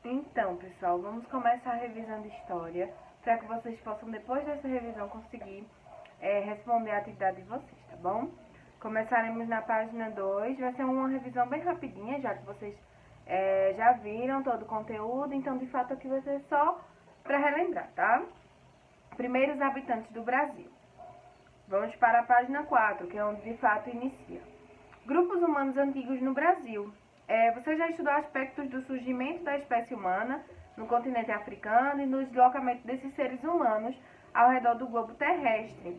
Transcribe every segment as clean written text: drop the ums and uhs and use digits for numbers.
Então, pessoal, vamos começar a revisão de história, para que vocês possam, depois dessa revisão, conseguir responder a atividade de vocês, tá bom? Começaremos na página 2, vai ser uma revisão bem rapidinha, já que vocês já viram todo o conteúdo, então, de fato, aqui vai ser só para relembrar, tá? Primeiros habitantes do Brasil. Vamos para a página 4, que é onde, de fato, inicia. Grupos humanos antigos no Brasil. Você já estudou aspectos do surgimento da espécie humana no continente africano e no deslocamento desses seres humanos ao redor do globo terrestre.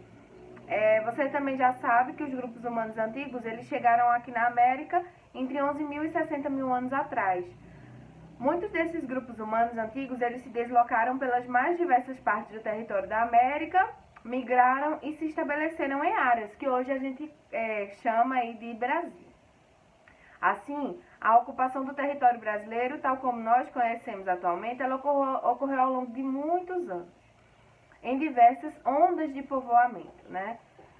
Você também já sabe que os grupos humanos antigos eles chegaram aqui na América entre 11.000 e 60.000 anos atrás. Muitos desses grupos humanos antigos eles se deslocaram pelas mais diversas partes do território da América, migraram e se estabeleceram em áreas que hoje a gente chama aí de Brasil. Assim, a ocupação do território brasileiro, tal como nós conhecemos atualmente, ela ocorreu ao longo de muitos anos, em diversas ondas de povoamento, né?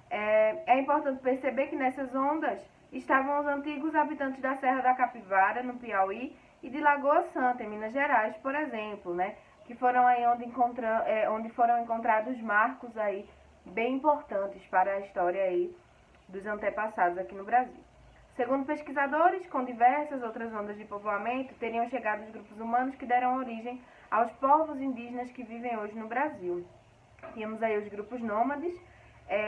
É importante perceber que nessas ondas estavam os antigos habitantes da Serra da Capivara, no Piauí, e de Lagoa Santa, em Minas Gerais, por exemplo, né? Que foram aí onde foram encontrados marcos aí bem importantes para a história aí dos antepassados aqui no Brasil. Segundo pesquisadores, com diversas outras ondas de povoamento, teriam chegado os grupos humanos que deram origem aos povos indígenas que vivem hoje no Brasil. Tínhamos aí os grupos nômades,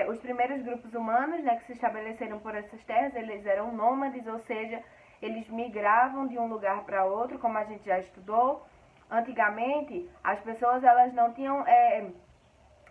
os primeiros grupos humanos, né, que se estabeleceram por essas terras, eles eram nômades, ou seja, eles migravam de um lugar para outro, como a gente já estudou. Antigamente, as pessoas elas não tinham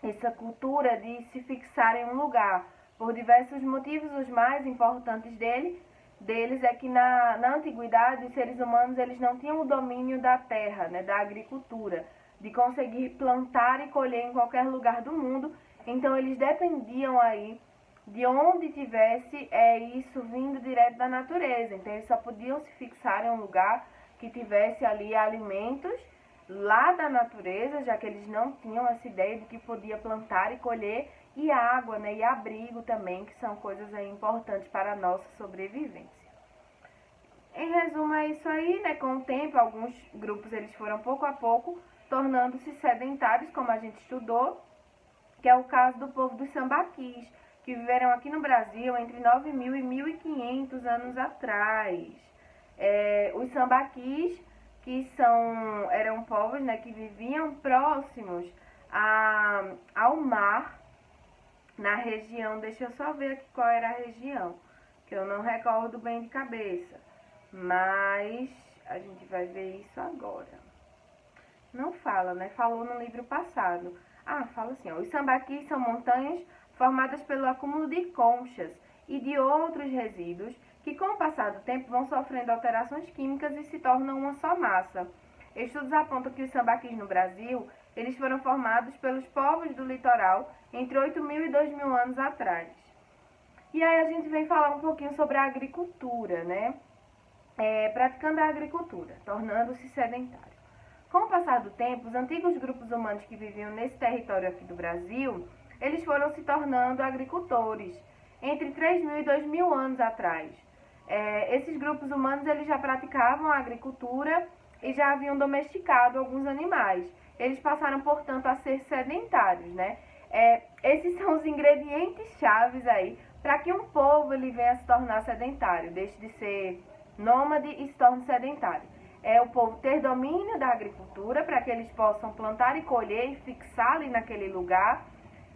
essa cultura de se fixar em um lugar. Por diversos motivos, os mais importantes deles é que na antiguidade, os seres humanos eles não tinham o domínio da terra, né, da agricultura, de conseguir plantar e colher em qualquer lugar do mundo. Então, eles dependiam aí de onde tivesse isso vindo direto da natureza. Então, eles só podiam se fixar em um lugar que tivesse ali alimentos lá da natureza, já que eles não tinham essa ideia de que podia plantar e colher, e água, né, e abrigo também, que são coisas aí importantes para a nossa sobrevivência. Em resumo, é isso aí, né? Com o tempo, alguns grupos eles foram pouco a pouco tornando-se sedentários, como a gente estudou, que é o caso do povo dos sambaquis, que viveram aqui no Brasil entre 9.000 e 1.500 anos atrás. Os sambaquis, que eram povos, né, que viviam próximos ao mar, na região, deixa eu só ver aqui qual era a região, que eu não recordo bem de cabeça, mas a gente vai ver isso agora. Não fala, né? Falou no livro passado. Fala assim, ó, os sambaquis são montanhas formadas pelo acúmulo de conchas e de outros resíduos que com o passar do tempo vão sofrendo alterações químicas e se tornam uma só massa. Estudos apontam que os sambaquis no Brasil, eles foram formados pelos povos do litoral entre 8.000 e 2.000 anos atrás. E aí a gente vem falar um pouquinho sobre a agricultura, né? Praticando a agricultura, tornando-se sedentário. Com o passar do tempo, os antigos grupos humanos que viviam nesse território aqui do Brasil, eles foram se tornando agricultores entre 3.000 e 2.000 anos atrás. Esses grupos humanos eles já praticavam a agricultura e já haviam domesticado alguns animais. Eles passaram, portanto, a ser sedentários, né? Esses são os ingredientes chaves aí para que um povo ele venha a se tornar sedentário, deixe de ser nômade e se torne sedentário. É o povo ter domínio da agricultura para que eles possam plantar e colher e fixar ali naquele lugar.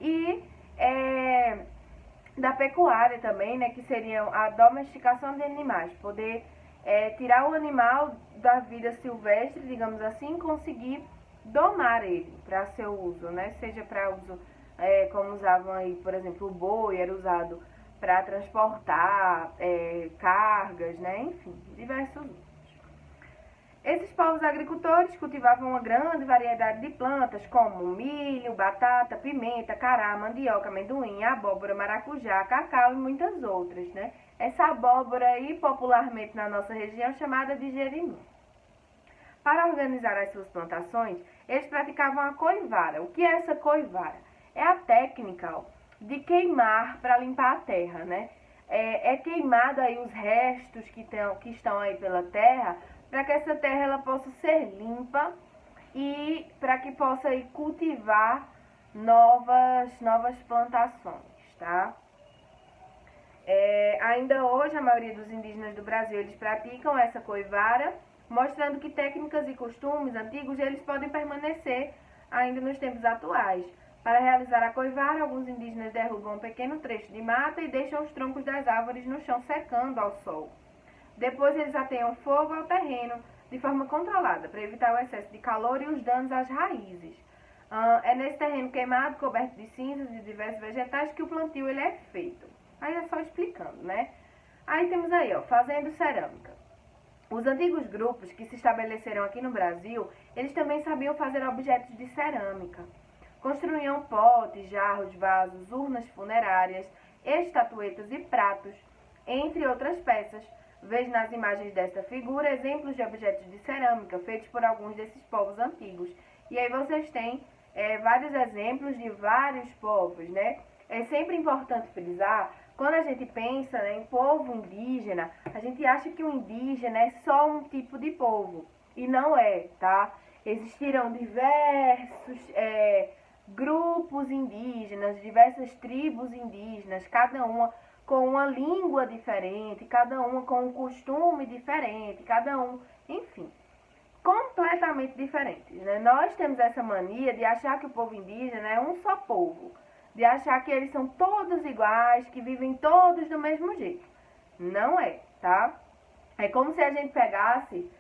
E da pecuária também, né, que seria a domesticação de animais, poder tirar o animal da vida silvestre, digamos assim, e conseguir domar ele para seu uso, né, seja para uso, como usavam aí, por exemplo, o boi era usado para transportar cargas, né, enfim, diversos usos. Esses povos agricultores cultivavam uma grande variedade de plantas, como milho, batata, pimenta, cará, mandioca, amendoim, abóbora, maracujá, cacau e muitas outras, né? Essa abóbora aí, popularmente na nossa região, chamada de jerimum. Para organizar as suas plantações, eles praticavam a coivara. O que é essa coivara? É a técnica de queimar para limpar a terra, né? Queimado aí os restos que estão aí pela terra para que essa terra ela possa ser limpa e para que possa aí cultivar novas plantações, tá? Ainda hoje, a maioria dos indígenas do Brasil, eles praticam essa coivara, mostrando que técnicas e costumes antigos, eles podem permanecer ainda nos tempos atuais. Para realizar a coivara, alguns indígenas derrubam um pequeno trecho de mata e deixam os troncos das árvores no chão secando ao sol. Depois, eles ateiam fogo ao terreno de forma controlada, para evitar o excesso de calor e os danos às raízes. É nesse terreno queimado, coberto de cinzas e diversos vegetais, que o plantio ele é feito. Aí é só explicando, né? Aí temos aí, ó, fazendo cerâmica. Os antigos grupos que se estabeleceram aqui no Brasil, eles também sabiam fazer objetos de cerâmica. Construíam potes, jarros, vasos, urnas funerárias, estatuetas e pratos, entre outras peças. Veja nas imagens desta figura exemplos de objetos de cerâmica feitos por alguns desses povos antigos. E aí vocês têm vários exemplos de vários povos, né? É sempre importante frisar, quando a gente pensa, né, em povo indígena, a gente acha que o indígena é só um tipo de povo. E não é, tá? Existirão diversos grupos indígenas, diversas tribos indígenas, cada uma com uma língua diferente, cada uma com um costume diferente, cada um, enfim, completamente diferentes, né? Nós temos essa mania de achar que o povo indígena é um só povo, de achar que eles são todos iguais, que vivem todos do mesmo jeito. Não é, tá? É como se a gente pegasse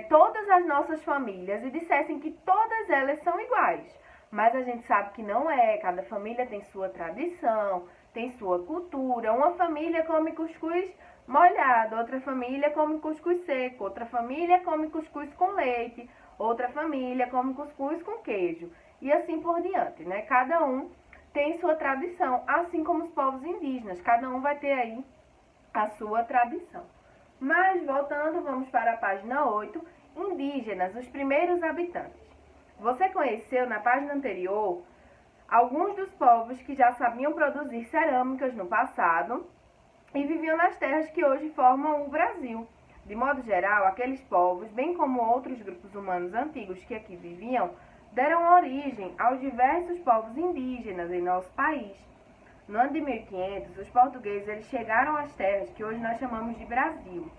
todas as nossas famílias e dissessem que todas elas são iguais. Mas a gente sabe que não é, cada família tem sua tradição, tem sua cultura. Uma família come cuscuz molhado, outra família come cuscuz seco, outra família come cuscuz com leite, outra família come cuscuz com queijo. E assim por diante, né? Cada um tem sua tradição, assim como os povos indígenas, cada um vai ter aí a sua tradição. Mas, voltando, vamos para a página 8, indígenas, os primeiros habitantes. Você conheceu na página anterior alguns dos povos que já sabiam produzir cerâmicas no passado e viviam nas terras que hoje formam o Brasil. De modo geral, aqueles povos, bem como outros grupos humanos antigos que aqui viviam, deram origem aos diversos povos indígenas em nosso país. No ano de 1500, os portugueses eles chegaram às terras que hoje nós chamamos de Brasil.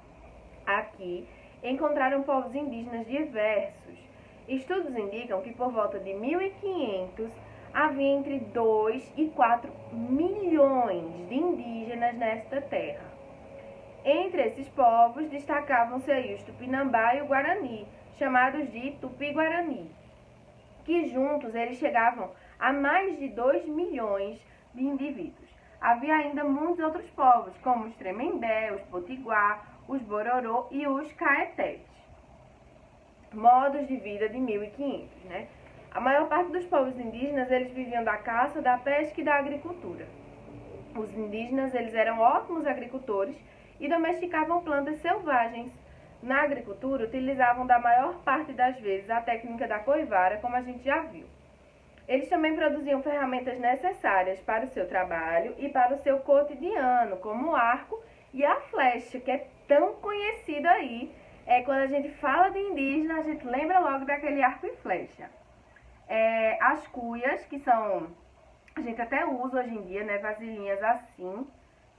Aqui, encontraram povos indígenas diversos. Estudos indicam que por volta de 1500, havia entre 2 e 4 milhões de indígenas nesta terra. Entre esses povos, destacavam-se aí os Tupinambá e o Guarani, chamados de Tupi-Guarani, que juntos eles chegavam a mais de 2 milhões de indivíduos. Havia ainda muitos outros povos, como os Tremembé, os Potiguar, os Bororô e os Caetés. Modos de vida de 1500, né? A maior parte dos povos indígenas, eles viviam da caça, da pesca e da agricultura. Os indígenas, eles eram ótimos agricultores e domesticavam plantas selvagens. Na agricultura, utilizavam da maior parte das vezes a técnica da coivara, como a gente já viu. Eles também produziam ferramentas necessárias para o seu trabalho e para o seu cotidiano, como o arco e a flecha, que é tão conhecido aí. Quando a gente fala de indígena, a gente lembra logo daquele arco e flecha. As cuias, que são, a gente até usa hoje em dia, né, vasilhinhas assim,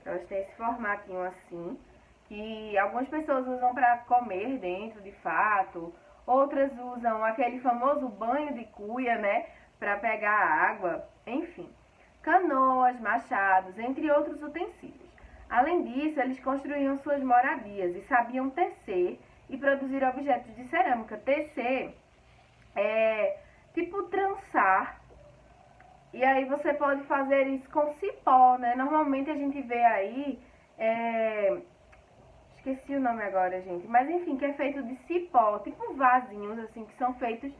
elas têm esse formatinho assim, que algumas pessoas usam para comer dentro, de fato, outras usam aquele famoso banho de cuia, né, para pegar água, enfim, canoas, machados, entre outros utensílios. Além disso, eles construíam suas moradias e sabiam tecer e produzir objetos de cerâmica. Tecer é tipo trançar, e aí você pode fazer isso com cipó, né? Normalmente a gente vê aí, esqueci o nome agora, gente, mas enfim, que é feito de cipó, tipo vasinhos assim, que são feitos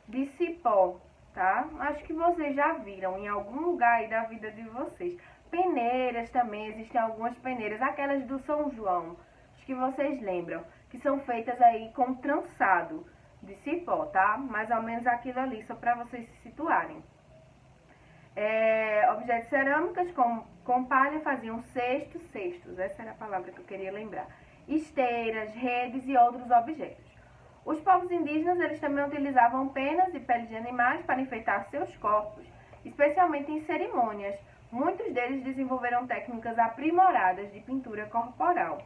de cipó, tá? Acho que vocês já viram em algum lugar aí da vida de vocês. Peneiras também, existem algumas peneiras, aquelas do São João, acho que vocês lembram, que são feitas aí com trançado de cipó, tá? Mais ou menos aquilo ali, só para vocês se situarem. Objetos cerâmicas com palha faziam cestos, essa era a palavra que eu queria lembrar, esteiras, redes e outros objetos. Os povos indígenas, eles também utilizavam penas e peles de animais para enfeitar seus corpos, especialmente em cerimônias. Muitos deles desenvolveram técnicas aprimoradas de pintura corporal.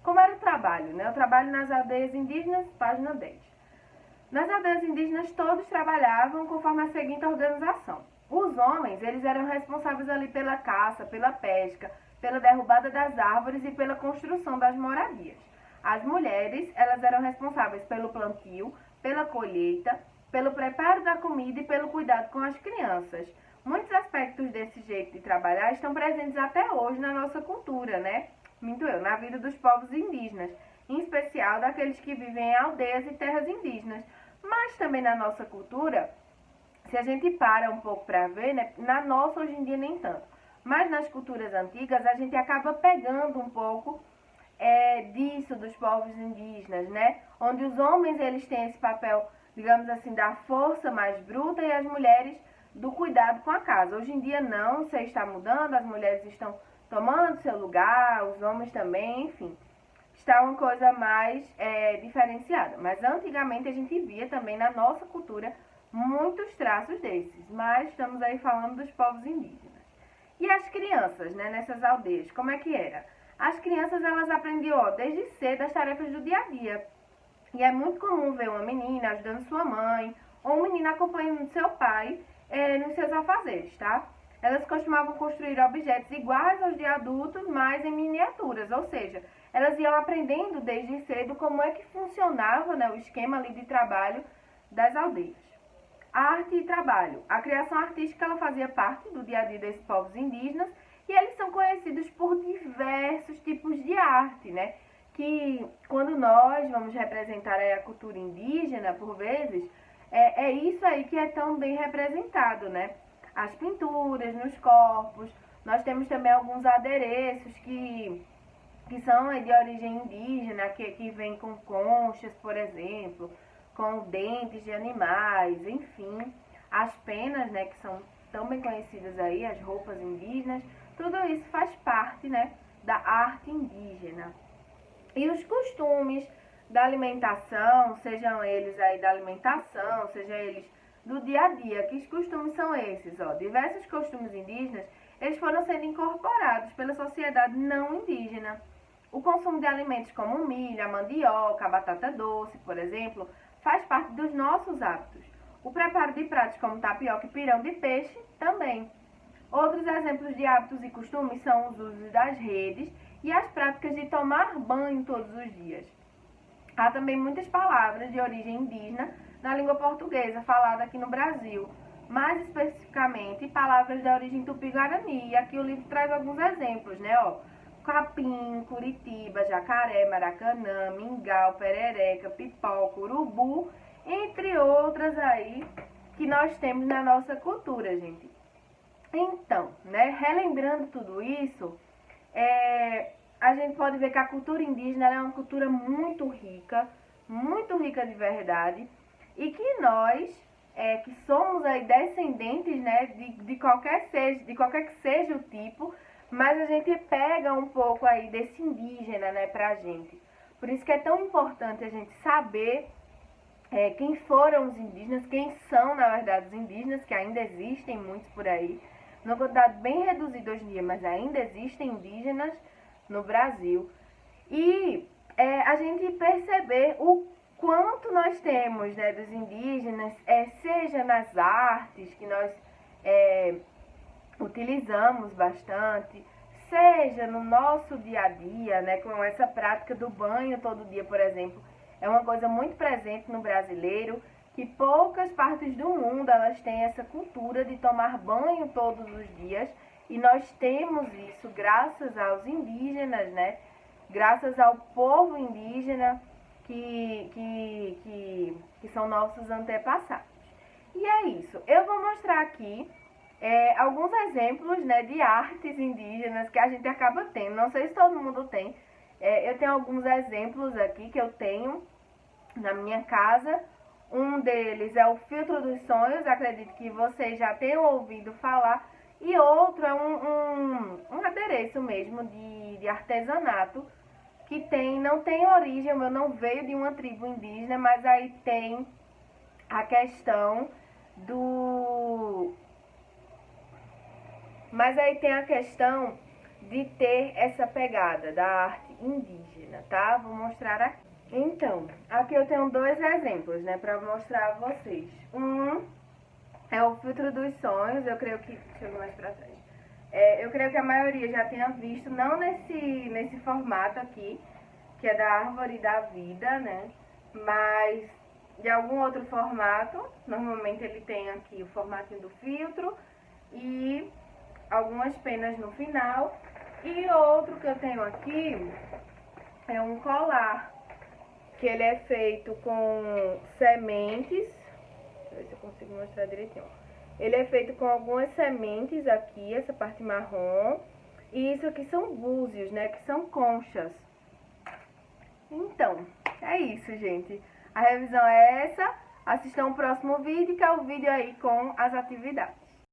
Como era o trabalho, né? O trabalho nas aldeias indígenas, página 10. Nas aldeias indígenas, todos trabalhavam conforme a seguinte organização. Os homens, eles eram responsáveis ali pela caça, pela pesca, pela derrubada das árvores e pela construção das moradias. As mulheres, elas eram responsáveis pelo plantio, pela colheita, pelo preparo da comida e pelo cuidado com as crianças. Muitos aspectos desse jeito de trabalhar estão presentes até hoje na nossa cultura, né? Na vida dos povos indígenas, em especial daqueles que vivem em aldeias e terras indígenas. Mas também na nossa cultura, se a gente para um pouco para ver, né? Na nossa hoje em dia nem tanto. Mas nas culturas antigas a gente acaba pegando um pouco disso dos povos indígenas, né? Onde os homens eles têm esse papel, digamos assim, da força mais bruta e as mulheres do cuidado com a casa. Hoje em dia não, isso está mudando, as mulheres estão tomando seu lugar, os homens também, enfim. Está uma coisa mais diferenciada. Mas antigamente a gente via também na nossa cultura muitos traços desses. Mas estamos aí falando dos povos indígenas. E as crianças, né, nessas aldeias, como é que era? As crianças, elas aprendiam desde cedo as tarefas do dia a dia. E é muito comum ver uma menina ajudando sua mãe, ou um menino acompanhando seu pai nos seus afazeres, tá? Elas costumavam construir objetos iguais aos de adultos, mas em miniaturas, ou seja, elas iam aprendendo desde cedo como é que funcionava, né, o esquema ali de trabalho das aldeias. Arte e trabalho. A criação artística ela fazia parte do dia a dia desses povos indígenas e eles são conhecidos por diversos tipos de arte, né? Que quando nós vamos representar a cultura indígena, por vezes, é isso aí que é tão bem representado, né? As pinturas nos corpos, nós temos também alguns adereços que são de origem indígena, que vêm com conchas, por exemplo, com dentes de animais, enfim, as penas, né, que são tão bem conhecidas aí, as roupas indígenas, tudo isso faz parte, né, da arte indígena. E os costumes da alimentação, sejam eles aí da alimentação, sejam eles do dia a dia, que costumes são esses? Diversos costumes indígenas, eles foram sendo incorporados pela sociedade não indígena. O consumo de alimentos como o milho, a mandioca, a batata doce, por exemplo, faz parte dos nossos hábitos. O preparo de pratos como tapioca e pirão de peixe também. Outros exemplos de hábitos e costumes são os usos das redes e as práticas de tomar banho todos os dias. Há também muitas palavras de origem indígena na língua portuguesa falada aqui no Brasil, mais especificamente palavras da origem tupi-guarani. E aqui o livro traz alguns exemplos, né? Capim, Curitiba, Jacaré, Maracanã, Mingau, Perereca, Pipoca, Urubu, entre outras aí que nós temos na nossa cultura, gente. Então, né, relembrando tudo isso, a gente pode ver que a cultura indígena é uma cultura muito rica de verdade, e que nós, que somos aí descendentes, né, de qualquer que seja o tipo, mas a gente pega um pouco aí desse indígena, né, pra gente. Por isso que é tão importante a gente saber quem foram os indígenas, quem são, na verdade, os indígenas, que ainda existem muitos por aí, numa quantidade bem reduzida hoje em dia, mas ainda existem indígenas no Brasil. E a gente perceber o quanto nós temos, né, dos indígenas, seja nas artes, que nós utilizamos bastante, seja no nosso dia a dia, né, com essa prática do banho todo dia, por exemplo, é uma coisa muito presente no brasileiro, que poucas partes do mundo elas têm essa cultura de tomar banho todos os dias, e nós temos isso graças aos indígenas, né, graças ao povo indígena que são nossos antepassados. E é isso, eu vou mostrar aqui alguns exemplos, né, de artes indígenas que a gente acaba tendo. Não sei se todo mundo tem. Eu tenho alguns exemplos aqui que eu tenho na minha casa. Um deles é o Filtro dos Sonhos, acredito que vocês já tenham ouvido falar. E outro é um adereço mesmo de artesanato, que não tem origem, o meu não veio de uma tribo indígena, mas aí tem a questão de ter essa pegada da arte indígena, tá? Vou mostrar aqui. Então, aqui eu tenho dois exemplos, né, pra mostrar a vocês. Um é o filtro dos sonhos, eu creio que... Deixa eu ir mais pra trás. Eu creio que a maioria já tenha visto, não nesse formato aqui, que é da árvore da vida, né? Mas de algum outro formato. Normalmente ele tem aqui o formatinho do filtro e algumas penas no final. E outro que eu tenho aqui é um colar, que ele é feito com sementes. Deixa eu ver se eu consigo mostrar direitinho. Ele é feito com algumas sementes aqui, essa parte marrom. E isso aqui são búzios, né? Que são conchas. Então, é isso, gente. A revisão é essa. Assistam o próximo vídeo, que é o vídeo aí com as atividades.